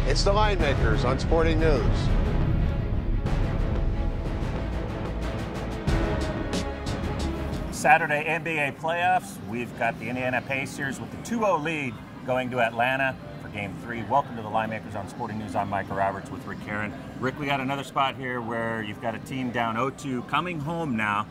It's the Linemakers on Sporting News. Saturday NBA playoffs. We've got the Indiana Pacers with the 2-0 lead going to Atlanta for Game 3. Welcome to the Linemakers on Sporting News. I'm Micah Roberts with Rick Karen. Rick, we got another spot here where you've got a team down 0-2 coming home now.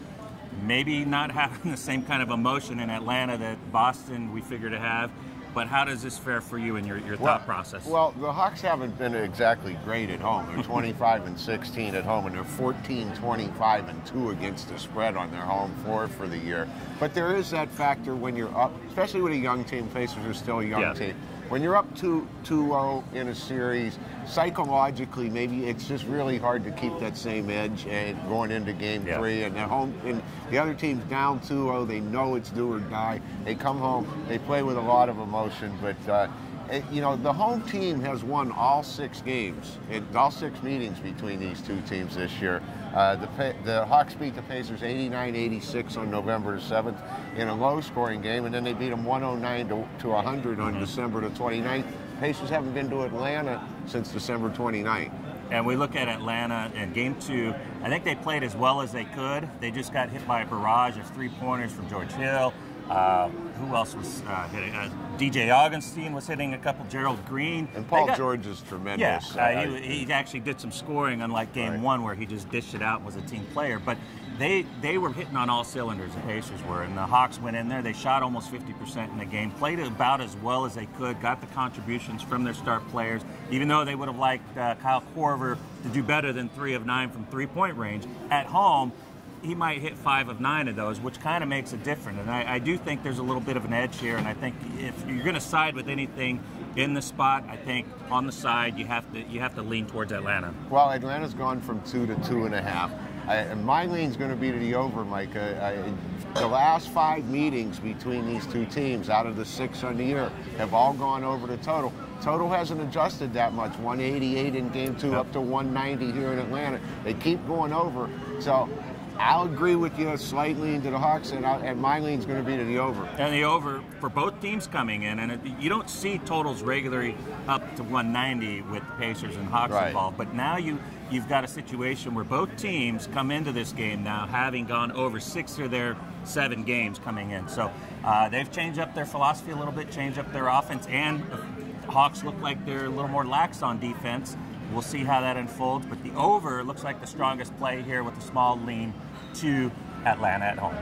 Maybe not having the same kind of emotion in Atlanta that Boston we figure to have. But how does this fare for you and your thought process? Well, the Hawks haven't been exactly great at home. They're 25-16 at home, and they're 14-25-2 against the spread on their home floor for the year. But there is that factor when you're up, especially with a young team. Pacers are still a young team. When you're up 2-0 in a series, psychologically, maybe it's just really hard to keep that same edge and going into Game 3. And the other team's down 2-0. They know it's do or die. They come home. They play with a lot of emotion. But you know, the home team has won all 6 games, all 6 meetings between these two teams this year. The Hawks beat the Pacers 89-86 on November 7th in a low-scoring game, and then they beat them 109-100 on December the 29th. Pacers haven't been to Atlanta since December 29th. And we look at Atlanta in Game 2. I think they played as well as they could. They just got hit by a barrage of 3-pointers from George Hill. Who else was hitting? DJ Augustine was hitting a couple. Gerald Green. And Paul George is tremendous. Yeah, he actually did some scoring, unlike Game 1 where he just dished it out and was a team player. But they were hitting on all cylinders, the Pacers were. And the Hawks went in there. They shot almost 50% in the game, played about as well as they could, got the contributions from their star players, even though they would have liked Kyle Korver to do better than 3 of 9 from three-point range. At home, he might hit 5 of 9 of those, which kind of makes it different. And I do think there's a little bit of an edge here. And I think if you're going to side with anything in the spot, I think on the side you have to lean towards Atlanta. Well, Atlanta's gone from 2 to 2.5. And my lean's going to be to the over, Micah. The last 5 meetings between these two teams, out of the 6 on the year, have all gone over the total. Total hasn't adjusted that much. 188 in Game 2, up to 190 here in Atlanta. They keep going over. So I'll agree with you slightly into the Hawks, and my lean's going to be to the over. And the over for both teams coming in, and you don't see totals regularly up to 190 with Pacers and Hawks involved. But now you've got a situation where both teams come into this game now having gone over 6 of their 7 games coming in. So they've changed up their philosophy a little bit, changed up their offense, and the Hawks look like they're a little more lax on defense. We'll see how that unfolds, but the over looks like the strongest play here with a small lean to Atlanta at home.